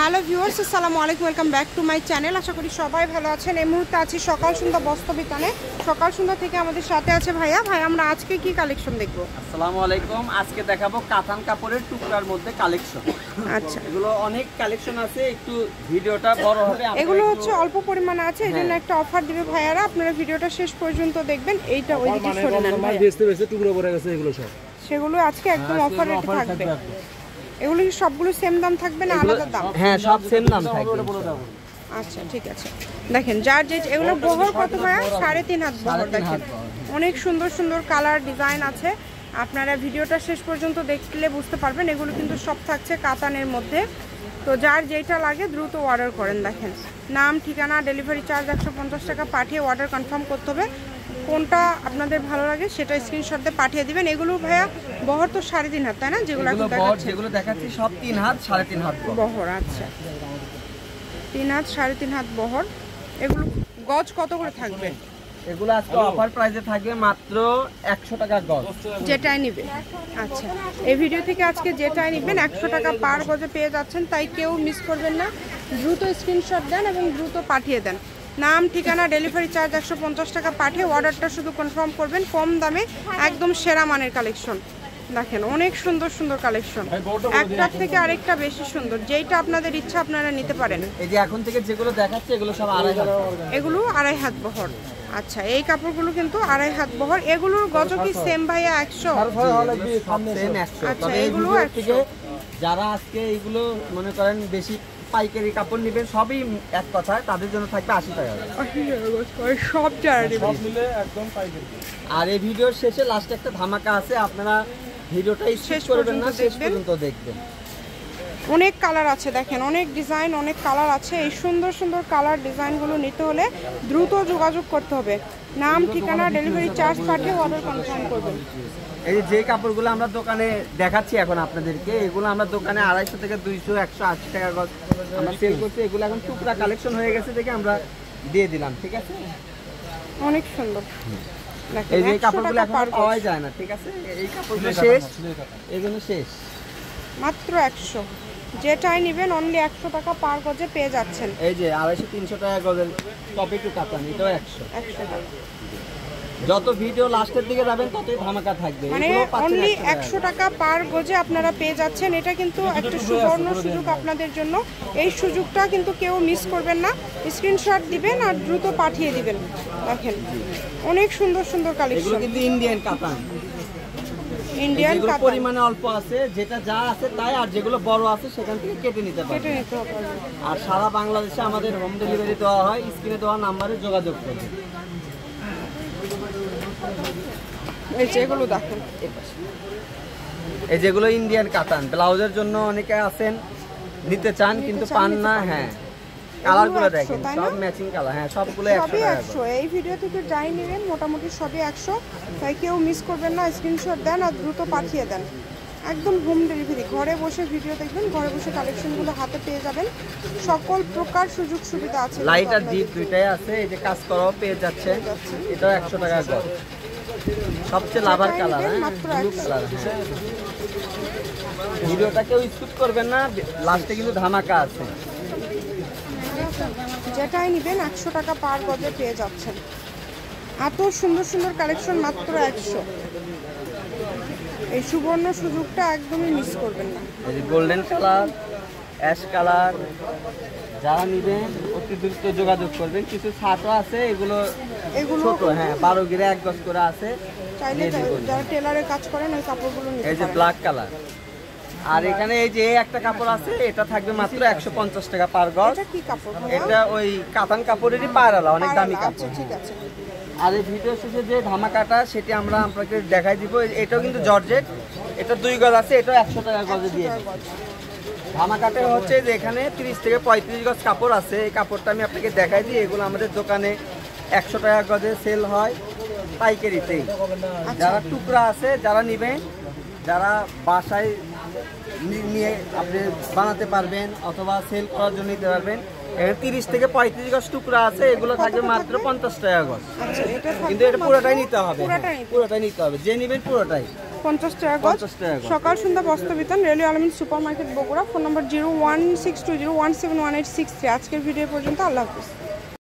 Hello viewers, আসসালামু আলাইকুম, welcome back to my channel. আশা করি সবাই ভালো আছেন। এই মুহূর্তে আছি সকাল সন্ধ্যা বস্ত্র বিতানে। সকাল সন্ধ্যা থেকে আমাদের সাথে আছে ভাইয়া। ভাই, আমরা আজকে কি কালেকশন দেখবো? আসসালামু আলাইকুম। আজকে দেখাবো কাতান কাপড়ের টুকরার মধ্যে কালেকশন। আচ্ছা, এগুলো অনেক কালেকশন আছে, একটু ভিডিওটা বড় হবে। এগুলো হচ্ছে অল্প পরিমাণে আছে, এই জন্য একটা অফার দিবে ভাইয়ারা। আপনারা ভিডিওটা শেষ পর্যন্ত দেখবেন। এইটা ওইদিকে সরে নেন ভাইয়া, টুকরো পড়ে গেছে এগুলো সব, সেগুলো আজকে একদম অফার রেটে থাকবে। এগুলো কি সবগুলো সেম দাম থাকবে না আলাদা দাম? হ্যাঁ, সব সেম দাম থাকবে। আচ্ছা, ঠিক আছে। দেখেন যার যে এগুলো বহর কত ভাইয়া? 3.5 হাত বহর। দেখেন অনেক সুন্দর সুন্দর কালার ডিজাইন আছে। আপনারা ভিডিওটা শেষ পর্যন্ত দেখলে বুঝতে পারবেন। এগুলো কিন্তু সব থাকছে কাতানের মধ্যে। তো যার যেটা লাগে দ্রুত অর্ডার করেন। দেখেন নাম, ঠিকানা, ডেলিভারি চার্জ 150 টাকা পাঠিয়ে অর্ডার কনফার্ম করতে হবে। কোনটা আপনাদের ভালো লাগে সেটা স্ক্রিনশট দিয়ে পাঠিয়ে দিবেন। এগুলো ভাইয়া বহর তো 3.5 হাত, তাই না? যেগুলো দেখাচ্ছি সব 3 হাত 3.5 হাত বহর। আচ্ছা, 3 হাত 3.5 হাত বহর। এগুলো গজ কত করে থাকবে? এগুলো আজকে অফার প্রাইসে থাকবে মাত্র 100 টাকা গজ, যেটাই নিবে। আচ্ছা, এই ভিডিও থেকে আজকে যেটাই নিবেন 100 টাকা পার গজে পেয়ে যাচ্ছেন। তাই কেউ মিস করবেন না, দ্রুত স্ক্রিনশট দেন এবং দ্রুত পাঠিয়ে দেন। নাম, ঠিকানা, ডেলিভারি চার্জ 150 টাকা পাঠিয়ে অর্ডারটা শুধু কনফার্ম করবেন। কম দামে একদম সেরা মানের কালেকশন। দেখেন অনেক সুন্দর সুন্দর কালেকশন, একটার থেকে আরেকটা বেশি সুন্দর। যেইটা আপনাদের ইচ্ছা আপনারা নিতে পারেন। এই যে এখন থেকে যেগুলো দেখাচ্ছে এগুলো সব 2.5 হাত, এগুলো 2.5 হাত বহর। আচ্ছা, এই কাপড়গুলো কিন্তু 2.5 হাত বহর। এগুলোর গজ কি সেম ভাইয়া? 100? আচ্ছা, এগুলো 100। যারা আজকে এগুলো মনে করেন বেশি পাইকারি কাপড় নেবেন, সবই এক কথা, তাদের জন্য থাকবে 80 টাকা সব যারা মিলে একদম পাইকারি। আর এই ভিডিওর শেষে লাস্টে একটা ধামাকা আছে, আপনারা ভিডিওটা শেষ করবেন না, শেষ পর্যন্ত দেখবেন। অনেক কালার আছে, দেখেন অনেক ডিজাইন, অনেক কালার আছে। এই সুন্দর সুন্দর কালার ডিজাইনগুলো নিতে হলে দ্রুত যোগাযোগ করতে হবে। নাম, ঠিকানা, ডেলিভারি চার্জ পাঠিয়ে অর্ডার কনফার্ম করবেন। এই যে কাপড়গুলো আমরা দোকানে দেখাচ্ছি এখন আপনাদেরকে, এগুলো আমরা দোকানে 250 থেকে 200, 180 টাকা গজ আমরা সেল করছি। এগুলো এখন টুকরা কালেকশন হয়ে গেছে দেখে আমরা দিয়ে দিলাম, ঠিক আছে? অনেক সুন্দর। এই যে কাপড়গুলো এখন পাওয়া যায় না, ঠিক আছে? এই কাপড়গুলো শেষ, এগুলো শেষ। মাত্র 100, যেটাই নেবেন অনলি 100 টাকা পার গজে পেয়ে যাচ্ছেন। এই যে 250-300 টাকা গজের টপি টু কাতান, এটাও 100 টাকা। যত ভিডিও লাস্টের দিকে যাবেন ততই ধামাকা থাকবে। মানে অনলি 100 টাকা পার গজে আপনারা পেয়ে যাচ্ছেন। এটা কিন্তু একটা সুবর্ণ সুযোগ আপনাদের জন্য। এই সুযোগটা কিন্তু কেউ মিস করবেন না। স্ক্রিনশট দিবেন আর দ্রুত পাঠিয়ে দিবেন। দেখেন অনেক সুন্দর সুন্দর কালেকশন। এগুলো কিন্তু ইন্ডিয়ান কাতান, ইন্ডিয়ান কাতান। পরিমাণে অল্প আছে, যেটা যা আছে তাই, আর যেগুলো বড় আছে সেখান থেকে কেটে নিতে পারবেন। আর সারা বাংলাদেশে আমাদের হোম ডেলিভারি দেওয়া হয়। স্ক্রিনে দেওয়া নম্বরে যোগাযোগ করবেন। এই যেগুলো দেখেন, এই যেগুলো ইন্ডিয়ান কাতান, ব্লাউজের জন্য অনেকে আছেন নিতে চান কিন্তু পান না। হ্যাঁ, কালারগুলো দেখেন সব ম্যাচিং কালার। হ্যাঁ, সবগুলো 100। এই ভিডিও থেকে যাই নেবেন মোটামুটি সবই 100। তাই কেউ মিস করবেন না, স্ক্রিনশট দেন আর দ্রুত পাঠিয়ে দেন। একদম হোম ডেলিভারি, ঘরে বসে ভিডিও দেখবেন, ঘরে বসে কালেকশনগুলো হাতে পেয়ে যাবেন। সকল প্রকার সুযোগ সুবিধা আছে। লাইট আর ডিপ দুইটাই আছে। এই যে কাজ করাও পেয়ে যাচ্ছে, এটাও 100 টাকা গজ। সবচেয়ে লাভার কালার, ব্লু কালার। ভিডিওটা কেউ স্কিপ করবেন না, লাস্টে কিন্তু ধামাকা আছে। যেটাই নেবেন 100 টাকা পার গজে পেয়ে যাচ্ছেন। এত সুন্দর সুন্দর কালেকশন মাত্র 100। এই সুবর্ণ সুযোগটা একদমই মিস করবেন না। এই যে গোল্ডেন কালার, অ্যাশ কালার, যারা নেবেন অতি দ্রুত যোগাযোগ করবেন। কিছু ছাটও আছে, এগুলো ছোট। হ্যাঁ, 12 গিরে 1 গজ করে আছে। চাইলে যারা টেলারের কাজ করেন ওই কাপড়গুলো নিতে পারেন। এই যে ব্ল্যাক কালার। আর এখানে এই যে একটা কাপড় আছে, এটা থাকবে মাত্র 150 টাকা পার গজ। এটা কি কাপড়? এটা ওই কাতান কাপড়েরই পায়রালা, অনেক দামি কাপড়। আচ্ছা, ঠিক আছে। আর এই ভিডিও শেষে যে ধামাকাটা সেটি আমরা আপনাকে দেখাই দিব। এটাও কিন্তু জর্জেট, এটা 2 গজ আছে, এটাও 100 টাকা গজে দিয়ে দিব। ধামাকাটা হচ্ছে যে এখানে 30 থেকে 35 গজ কাপড় আছে। এই কাপড়টা আমি আপনাকে দেখাই দিই। এগুলো আমাদের দোকানে 100 টাকা গজে সেল হয় পাইকারিতেই। যারা টুকরা আছে, যারা নেবেন, যারা বাসায় নিয়ে আপনি বানাতে পারবেন অথবা সেল করার জন্য নিতে পারবেন। এখানে 30 থেকে 35 গজ টুকরা আছে, এগুলো থাকবে মাত্র 50 টাকা গজ। কিন্তু এটা পুরোটাই নিতে হবে, পুরোটাই নিতে হবে। যে নেবেন পুরোটাই। 50 টাকা গজ। 50 টাকা গজ। সকাল সন্ধ্যা বস্ত্র বিতান, রেলওয়ে আলমিন সুপার মার্কেট বগুড়া। ফোন নম্বর 0162017186। আজকের ভিডিও পর্যন্ত, আল্লাহ হাফিজ।